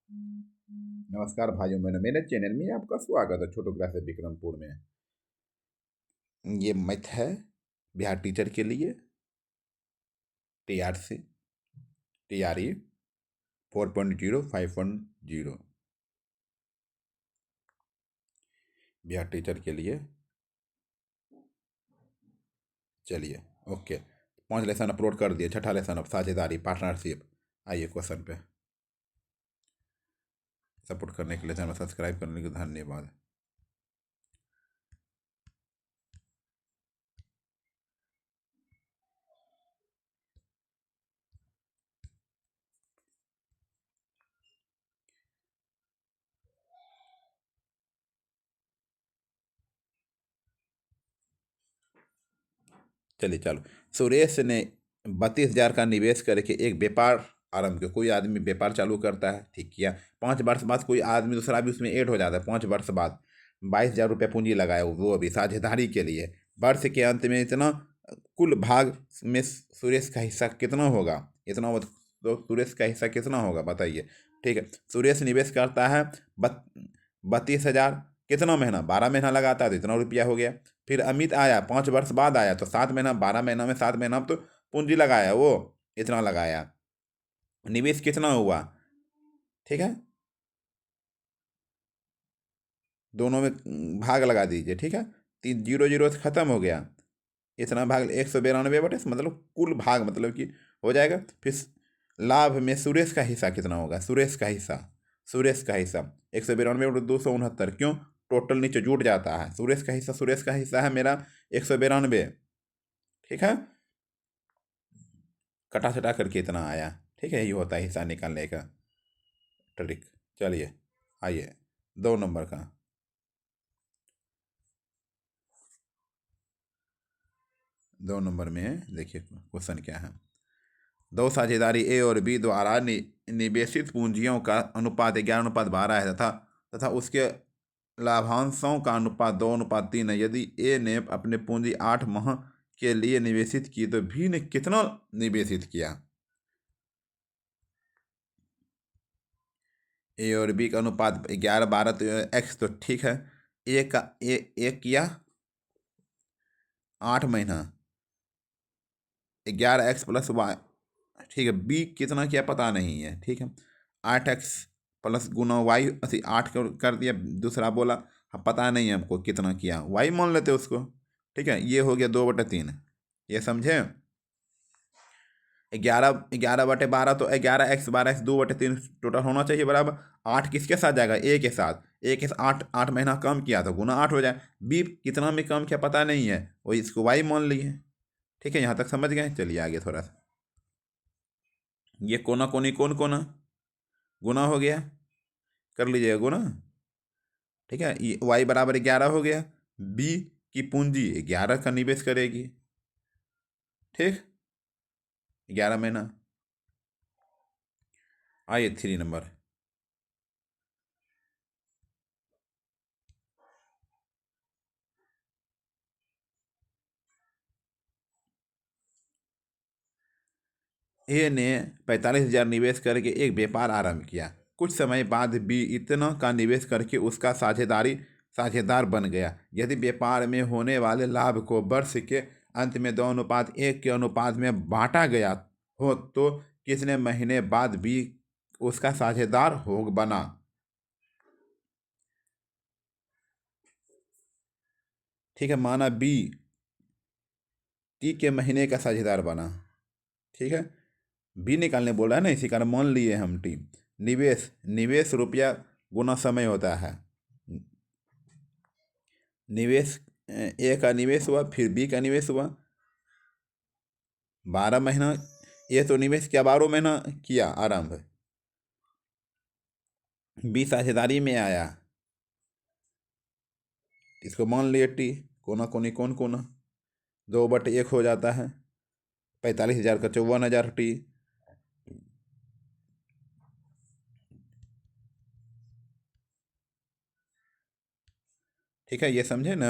नमस्कार भाइयों बहनों, मेरे चैनल में आपका स्वागत है। छोटू क्लास विक्रमपुर में ये मैथ है बिहार टीचर के लिए। TRC TRE 4.0 5.0 बिहार टीचर के लिए। चलिए, ओके। 5 लेसन अपलोड कर दिए। छठा लेसन अब साझेदारी, पार्टनरशिप। आइए क्वेश्चन पे। सपोर्ट करने के लिए, चैनल सब्सक्राइब करने के लिए धन्यवाद। चलिए चलो। सुरेश ने 32,000 का निवेश करके एक व्यापार आरंभ किया। कोई आदमी व्यापार चालू करता है, ठीक किया। 5 वर्ष बाद कोई आदमी दूसरा भी उसमें ऐड हो जाता है। 5 वर्ष बाद 22,000 रुपये पूंजी लगाया, वो अभी साझेदारी के लिए। वर्ष के अंत में इतना कुल भाग में सुरेश का हिस्सा कितना होगा? इतना तो सुरेश का हिस्सा कितना होगा बताइए। ठीक है, सुरेश निवेश करता है 32,000। कितना महीना? 12 महीना लगाता है तो इतना रुपया हो गया। फिर अमित आया, 5 वर्ष बाद आया तो 7 महीना, 12 महीना में 7 महीना तो पूंजी लगाया, वो इतना लगाया। निवेश कितना हुआ? ठीक है, दोनों में भाग लगा दीजिए। ठीक है, 0 0 से खत्म हो गया। इतना भाग 192 बटे, मतलब कुल भाग, मतलब कि हो जाएगा। फिर लाभ में सुरेश का हिस्सा कितना होगा? सुरेश का हिस्सा 192 बटे 269। क्यों? टोटल नीचे जुट जाता है। सुरेश का हिस्सा है मेरा 192। ठीक है, कटा छटा करके इतना आया। ठीक है, ये होता है हिस्सा निकालने का ट्रिक। चलिए आइए 2 नंबर का। 2 नंबर में देखिए क्वेश्चन क्या है। दो साझेदारी ए और बी द्वारा निवेशित पूंजियों का अनुपात 11:12 है, तथा उसके लाभांशों का अनुपात 2:3 है। यदि ए ने अपने पूंजी 8 माह के लिए निवेशित की तो बी ने कितना निवेशित किया? ए और बी का अनुपात 11:12, तो एक्स तो ठीक है। ए किया 8 महीना, 11x+y। ठीक है, बी कितना किया पता नहीं है। ठीक है, 8x प्लस गुना वाई, ऐसे 8 कर दिया। दूसरा बोला हाँ पता नहीं है हमको कितना किया, वाई मान लेते उसको। ठीक है, ये हो गया 2/3। ये समझे? 11/12 तो 11x 2/3 टोटल होना चाहिए बराबर। 8 किसके साथ जाएगा? ए के साथ। ए के साथ 8 महीना कम किया तो गुना 8 हो जाए। बी कितना में कम किया पता नहीं है, वही इसको वाई मान लिए। ठीक है, यहाँ तक समझ गए। चलिए आगे थोड़ा सा। ये कोना कोनी कौन कोना गुना हो गया, कर लीजिएगा गुना। ठीक है, ये वाई बराबर 11 हो गया। बी की पूंजी 11 का निवेश करेगी। ठीक, 11 महीना। आइए 3 नंबर। ए ने 45,000 निवेश करके एक व्यापार आरंभ किया। कुछ समय बाद बी इतना का निवेश करके उसका साझेदार बन गया। यदि व्यापार में होने वाले लाभ को वर्ष के अंत में 2:1 के अनुपात में बांटा गया हो तो कितने महीने बाद बी उसका साझेदार हो बना? ठीक है, माना बी टी के महीने का साझेदार बना। ठीक है, बी निकालने बोल रहा है ना, इसी कारण मान लिए हम टी। निवेश निवेश रुपया गुना समय होता है। निवेश ए का निवेश हुआ, फिर बी का निवेश हुआ 12 महीना। ए तो निवेश किया 12 महीना किया आरंभ। बी साझेदारी में आया, इसको मान लिए टी। कोना कोनी कौन कोना 2/1 हो जाता है। 45,000 का 54,000 टी। ठीक है, ये समझे ना?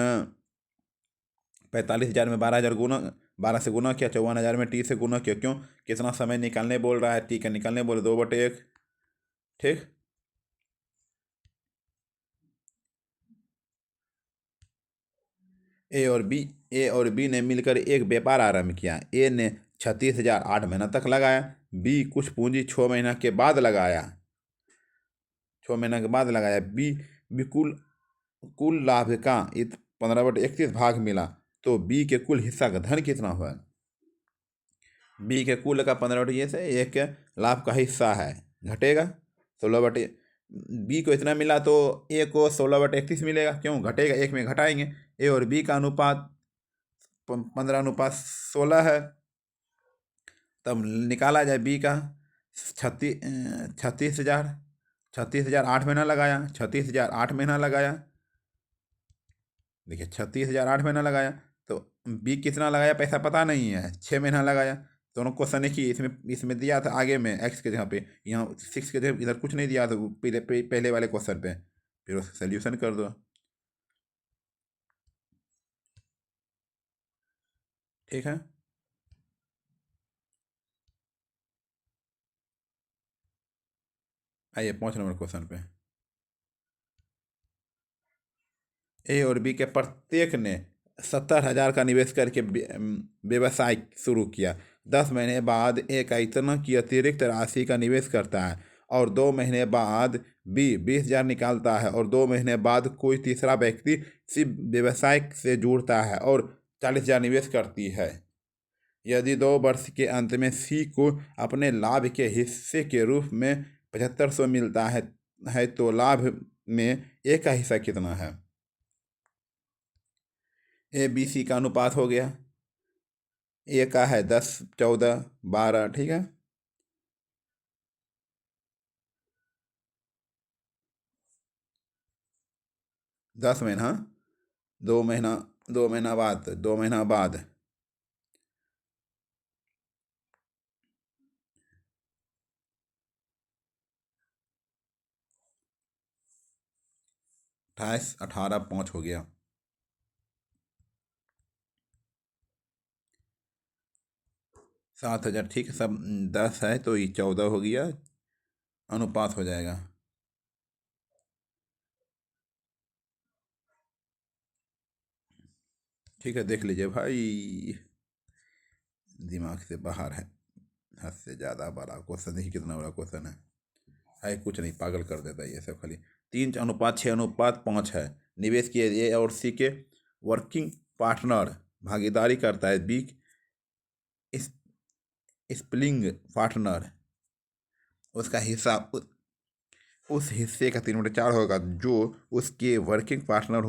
45,000 में 12,000 गुना, 12 से गुना किया। 54,000 में टी से गुना किया। क्यों? कितना समय निकालने बोल रहा है, टी का निकालने बोले 2/1। ठीक, ए और बी ने मिलकर एक व्यापार आरंभ किया। ए ने 36,000 8 महीना तक लगाया। बी कुछ पूंजी 6 महीना के बाद लगाया। 6 महीना के बाद लगाया। बी कुल कुल लाभ का 15/31 भाग मिला तो बी के कुल हिस्सा का धन कितना हुआ? बी के कुल का 15/1 से एक लाभ का हिस्सा है, घटेगा 16 बी को इतना मिला तो ए को 16/31 मिलेगा, क्यों घटेगा, एक में घटाएंगे। ए और बी का अनुपात 15:16 है। तब निकाला जाए बी का 36,000 8 महीना लगाया। 36,000 8 महीना लगाया, देखिए 36,000 8 महीना लगाया तो बी कितना लगाया पैसा पता नहीं है, 6 महीना लगाया। दोनों क्वेश्चन एक ही, इसमें दिया था आगे में एक्स के जगह पे, यहाँ 6 के जगह इधर कुछ नहीं दिया था पहले वाले क्वेश्चन पे, फिर उसका सोल्यूशन कर दो। ठीक है, आइए 5 नंबर क्वेश्चन पे। ए और बी के प्रत्येक ने 70,000 का निवेश करके व्यवसाय शुरू किया। 10 महीने बाद ए का इतना की अतिरिक्त राशि का निवेश करता है और 2 महीने बाद बी 20,000 निकालता है और 2 महीने बाद कोई तीसरा व्यक्ति इसी व्यवसाय से जुड़ता है और 40,000 निवेश करती है। यदि 2 वर्ष के अंत में सी को अपने लाभ के हिस्से के रूप में 7500 मिलता है तो लाभ में ए का हिस्सा कितना है? ए बी सी का अनुपात हो गया। ए का है 10 14 12, ठीक है। दस महीना, 2 महीना, 2 महीना बाद, 2 महीना बाद 28 18 5 हो गया। 7,000, ठीक है, सब 10 है तो ये 14 हो गया, अनुपात हो जाएगा। ठीक है, देख लीजिए भाई, दिमाग से बाहर है, हद से ज़्यादा बड़ा क्वेश्चन, देखिए कितना बड़ा क्वेश्चन है कुछ नहीं, पागल कर देता है ये सब खाली। 3:6:5 है। निवेश किए ए और सी के वर्किंग पार्टनर भागीदारी करता है। बी इस स्प्लिंग पार्टनर उसका हिस्सा उस हिस्से का 3/4 होगा जो उसके वर्किंग पार्टनर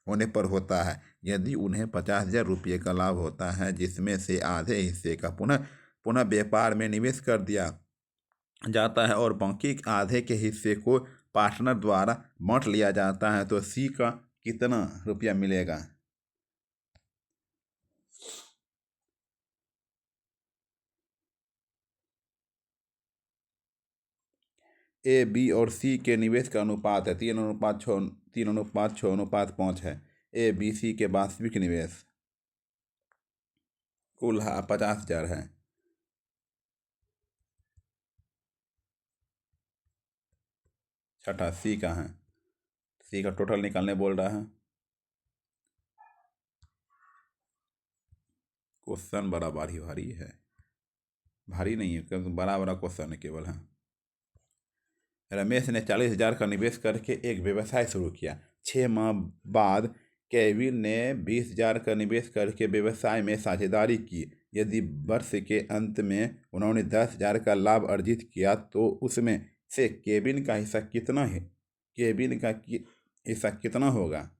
होने पर होता है। यदि उन्हें 50,000 रुपये का लाभ होता है जिसमें से आधे हिस्से का पुनः पुनः व्यापार में निवेश कर दिया जाता है और बाकी आधे के हिस्से को पार्टनर द्वारा बांट लिया जाता है तो सी का कितना रुपया मिलेगा? ए बी और सी के निवेश का अनुपात है 3:6, 3:6, 6:5 है। ए बी सी के वास्तविक निवेश कुल 50,000 है। छठा सी का है, सी का टोटल निकालने बोल रहा है। क्वेश्चन बड़ा भारी है, भारी नहीं है क्योंकि बड़ा बड़ा क्वेश्चन है केवल है। रमेश ने 40,000 का निवेश करके एक व्यवसाय शुरू किया। 6 माह बाद केविन ने 20,000 का निवेश करके व्यवसाय में साझेदारी की। यदि वर्ष के अंत में उन्होंने 10,000 का लाभ अर्जित किया तो उसमें से केविन का हिस्सा कितना है? केविन का हिस्सा कितना होगा?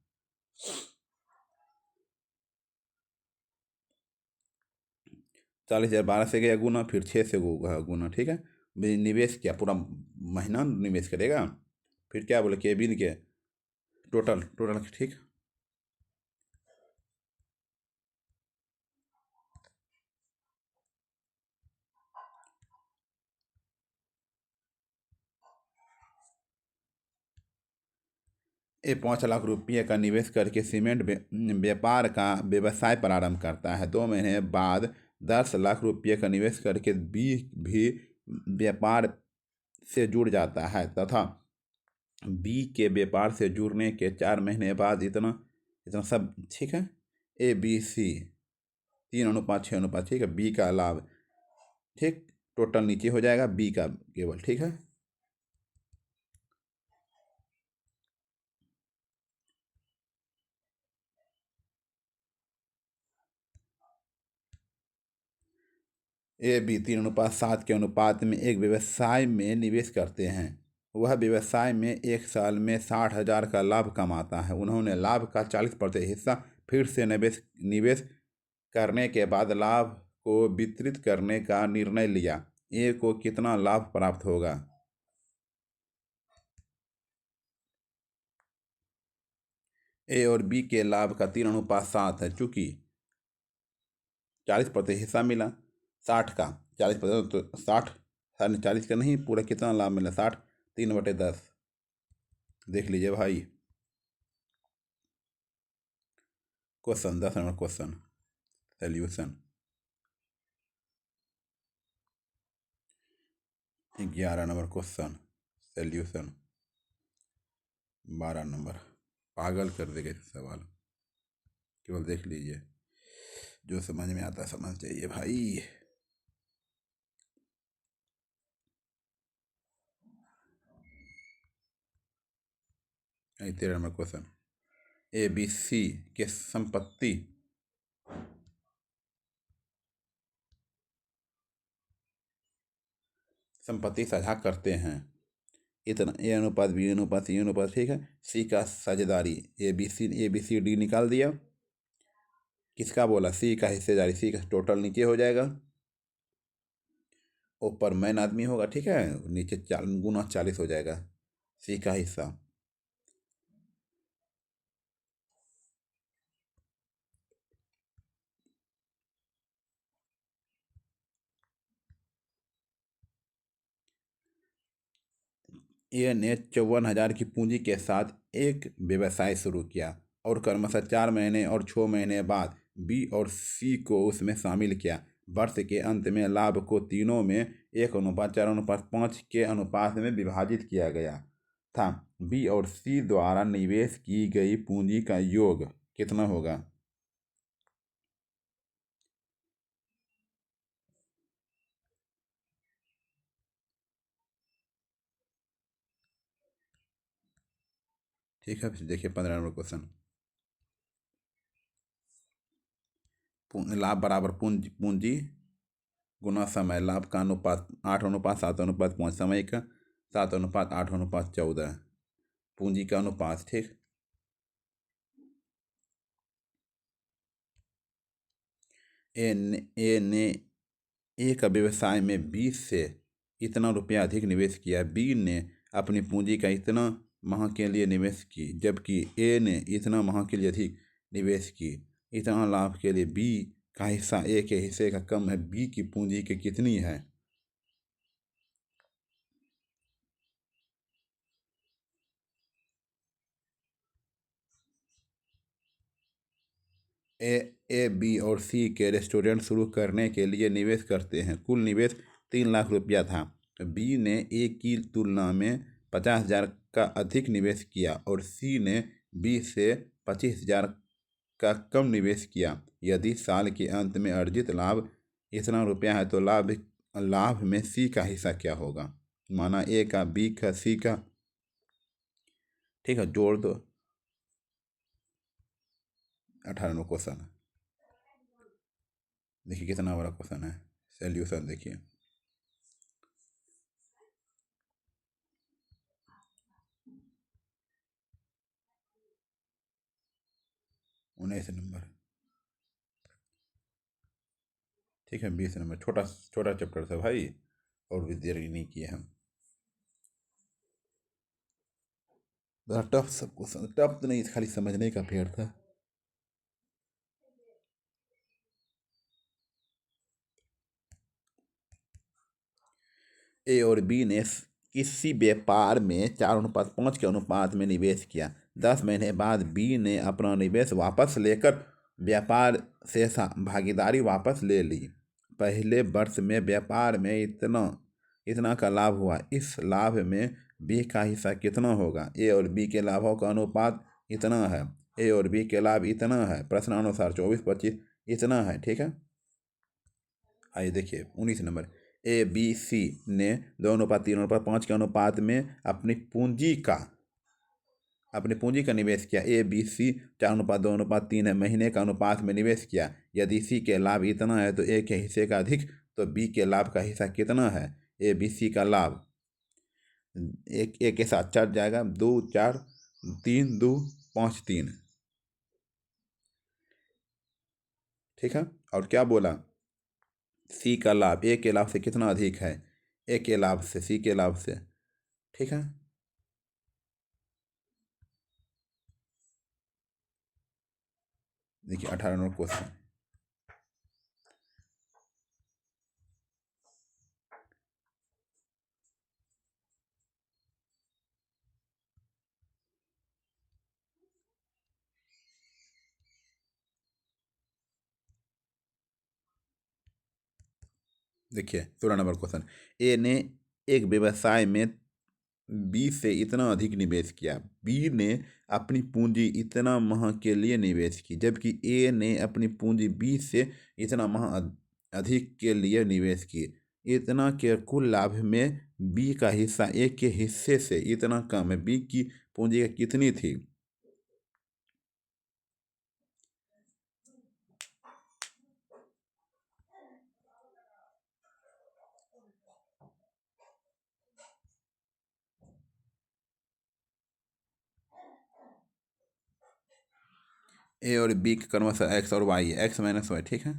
40,000 12 से गया गुना, फिर 6 से गुना, ठीक है। निवेश किया, पूरा महीना निवेश करेगा, फिर क्या बोले केबिन के टोटल टोटल, ठीक। ये 5 लाख रुपये का निवेश करके सीमेंट व्यापार का व्यवसाय प्रारंभ करता है। 2 महीने बाद 10 लाख रुपये का निवेश करके भी व्यापार से जुड़ जाता है तथा बी के व्यापार से जुड़ने के 4 महीने बाद इतना इतना सब ठीक है। ए बी सी 3:6, ठीक है। बी का लाभ, ठीक, टोटल नीचे हो जाएगा बी का केवल, ठीक है। ए बी 3:7 के अनुपात में एक व्यवसाय में निवेश करते हैं। वह व्यवसाय में एक साल में 60,000 का लाभ कमाता है। उन्होंने लाभ का 40% हिस्सा फिर से निवेश निवेश करने के बाद लाभ को वितरित करने का निर्णय लिया। ए को कितना लाभ प्राप्त होगा? ए और बी के लाभ का 3:7 है। चूंकि 40% हिस्सा मिला 60 का, 40% तो 60, 40 का नहीं, पूरा कितना लाभ मिला? 60, 3/10। देख लीजिए भाई, question 10 number question, solution 11 number question, solution 12 number. पागल कर देगा ये सवाल, केवल देख लीजिए, जो समझ में आता समझ जाइए भाई। 13 number question, A B C के संपत्ति साझा करते हैं। इतना ए अनुपात बी अनुपात सी अनुपात, ठीक है। सी का साझेदारी, ए बी सी डी निकाल दिया। किसका बोला? सी का हिस्सेदारी, सी का टोटल नीचे हो जाएगा, ऊपर मैन आदमी होगा, ठीक है, नीचे गुना 40 हो जाएगा सी का हिस्सा। ए ने 54,000 की पूंजी के साथ एक व्यवसाय शुरू किया और क्रमशः 4 महीने और 6 महीने बाद बी और सी को उसमें शामिल किया। वर्ष के अंत में लाभ को तीनों में 1:4:5 के अनुपात में विभाजित किया गया था। बी और सी द्वारा निवेश की गई पूंजी का योग कितना होगा? ठीक है, देखिए 15 नंबर क्वेश्चन, लाभ बराबर पूंजी पूंजी गुना समय। लाभ का अनुपात 8:7:5, समय का 7:8:14, पूंजी का अनुपात, ठीक। ए ने एक व्यवसाय में 20 से इतना रुपया अधिक निवेश किया। बी ने अपनी पूंजी का इतना माह के लिए निवेश की, जबकि ए ने इतना माह के लिए अधिक निवेश की। इतना लाभ के लिए बी का हिस्सा ए के हिस्से का कम है। बी की पूंजी की कितनी है? ए बी और सी के रेस्टोरेंट शुरू करने के लिए निवेश करते हैं। कुल निवेश 3 लाख रुपया था। बी ने ए की तुलना में 50,000 का अधिक निवेश किया और सी ने बी से 25,000 का कम निवेश किया। यदि साल के अंत में अर्जित लाभ इतना रुपया है तो लाभ लाभ में सी का हिस्सा क्या होगा? माना ए का, बी का, सी का, ठीक है, जोड़ दो। 18 नंबर क्वेश्चन, देखिए कितना बड़ा क्वेश्चन है, सोल्यूशन देखिए। 19 नंबर, ठीक है। 20 नंबर, छोटा छोटा चैप्टर था भाई, और भी देर नहीं किए हम। टफ, सब क्वेश्चन टफ तो नहीं, खाली समझने का फेर था। ए और बी ने किसी व्यापार में 4:5 के अनुपात में निवेश किया। 10 महीने बाद बी ने अपना निवेश वापस लेकर व्यापार से भागीदारी वापस ले ली। पहले वर्ष में व्यापार में इतना इतना का लाभ हुआ। इस लाभ में बी का हिस्सा कितना होगा? ए और बी के लाभों का अनुपात इतना है। ए और बी के लाभ इतना है, प्रश्नानुसार 24-25 इतना है। ठीक है, आइए देखिए 19 नंबर। ए बी सी ने 2:3:5 के अनुपात में अपनी पूंजी का निवेश किया। ए बी सी 4:2:3 है, महीने का अनुपात में निवेश किया। यदि सी के लाभ इतना है तो ए के हिस्से का अधिक, तो बी के लाभ का हिस्सा कितना है? ए बी सी का लाभ एक के साथ चढ़ जाएगा, 2 4 3 2 5 3। ठीक है, और क्या बोला? सी का लाभ ए के लाभ से कितना अधिक है? ए के लाभ से, सी के लाभ से। ठीक है, देखिए 18 नंबर क्वेश्चन। देखिए 16 नंबर क्वेश्चन। ए ने एक व्यवसाय में बी से इतना अधिक निवेश किया। बी ने अपनी पूंजी इतना माह के लिए निवेश की, जबकि ए ने अपनी पूंजी बी से इतना माह अधिक के लिए निवेश की। इतना के कुल लाभ में बी का हिस्सा ए के हिस्से से इतना कम है। बी की पूंजी कितनी थी? ए और बी का क्रमशः एक्स और वाई है, एक्स माइनस वाई। ठीक है,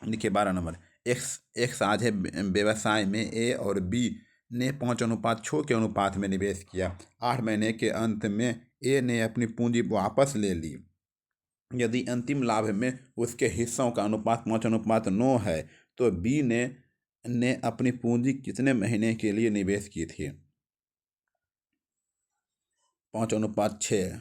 देखिए 12 नंबर। एक साझे व्यवसाय में ए और बी ने 5:6 के अनुपात में निवेश किया। 8 महीने के अंत में ए ने अपनी पूंजी वापस ले ली। यदि अंतिम लाभ में उसके हिस्सों का अनुपात 5:9 है, तो बी ने अपनी पूंजी कितने महीने के लिए निवेश की थी? 5:6।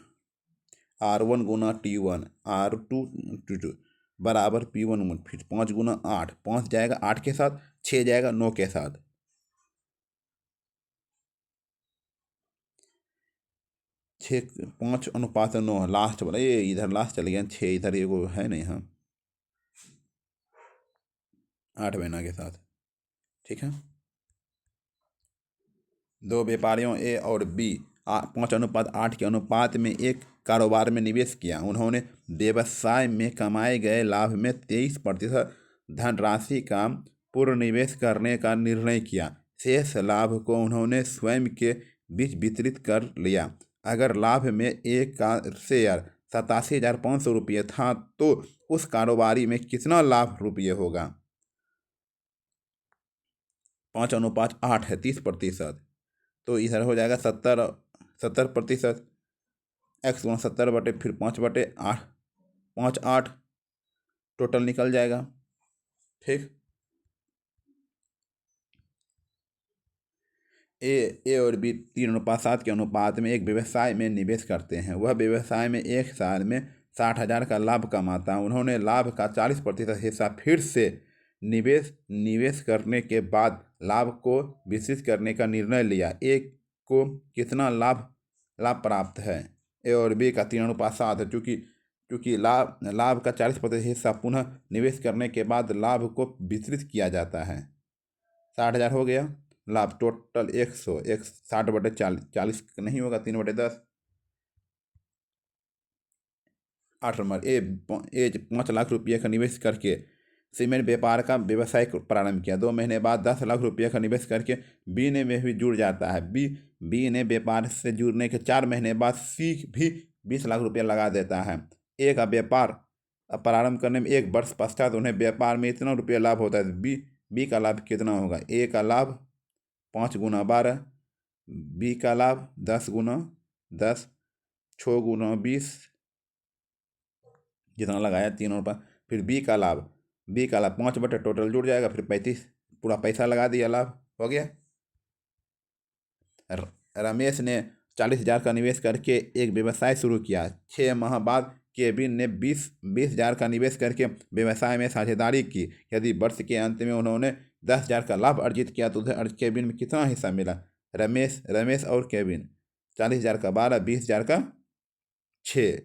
R1 गुना T1 R2 बराबर P1 फिर 5 × 8, 5 जाएगा 8 के साथ, 6 जाएगा 9 के साथ। 6 5:9 लास्ट वाला, ये इधर लास्ट चले गया, 6 इधर, ये वो है नहीं। हाँ, 8 महीना के साथ। ठीक है, दो व्यापारियों ए और बी 5:8 के अनुपात में एक कारोबार में निवेश किया। उन्होंने व्यवसाय में कमाए गए लाभ में 23% धनराशि का पुनर्निवेश करने का निर्णय किया। शेष लाभ को उन्होंने स्वयं के बीच वितरित कर लिया। अगर लाभ में एक का शेयर 87,500 रुपये था, तो उस कारोबारी में कितना लाभ रुपये होगा? 5:8 है, 30%। तो इधर हो जाएगा 70%। x×70 फिर 5/8, 5 8 टोटल निकल जाएगा। ठीक, ए और बी 3:7 के अनुपात में एक व्यवसाय में निवेश करते हैं। वह व्यवसाय में एक साल में 60,000 का लाभ कमाता है। उन्होंने लाभ का 40% हिस्सा फिर से निवेश करने के बाद लाभ को वितरित करने का निर्णय लिया। ए को कितना लाभ लाभ प्राप्त है? ए और बी का 3:7 है, क्योंकि लाभ का 40% हिस्सा पुनः निवेश करने के बाद लाभ को वितरित किया जाता है। 60,000 हो गया लाभ, टोटल 100, 60/40 नहीं होगा, 3/10। 8 नंबर। ए 5 लाख रुपये का निवेश करके सीमेंट व्यापार का व्यवसाय प्रारंभ किया। 2 महीने बाद 10 लाख रुपये का निवेश करके बी ने में भी जुड़ जाता है। बी ने व्यापार से जुड़ने के 4 महीने बाद सी भी 20 लाख रुपये लगा देता है। ए का व्यापार प्रारंभ करने में 1 वर्ष पश्चात उन्हें व्यापार में इतना रुपये लाभ होता है। बी का लाभ कितना होगा? ए का लाभ 5 × 12, बी का लाभ 10 × 10, 6 × 20, जितना लगाया तीनों पर। फिर बी का लाभ 5 टोटल जुड़ जाएगा, फिर 35 पूरा पैसा लगा दिया, लाभ हो गया। रमेश ने 40,000 का निवेश करके एक व्यवसाय शुरू किया। 6 माह बाद केविन ने 20,000 का निवेश करके व्यवसाय में साझेदारी की। यदि वर्ष के अंत में उन्होंने 10,000 का लाभ अर्जित किया तो उसे केविन में कितना हिस्सा मिला? रमेश और केविन 40,000 का 12, 20,000 का 6,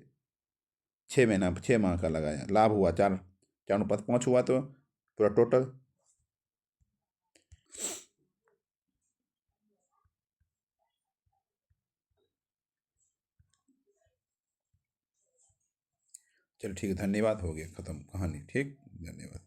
6 माह का लगाया, लाभ हुआ 4:5 हुआ, तो पूरा टोटल। चलो ठीक है, धन्यवाद, हो गया ख़त्म कहानी। ठीक, धन्यवाद।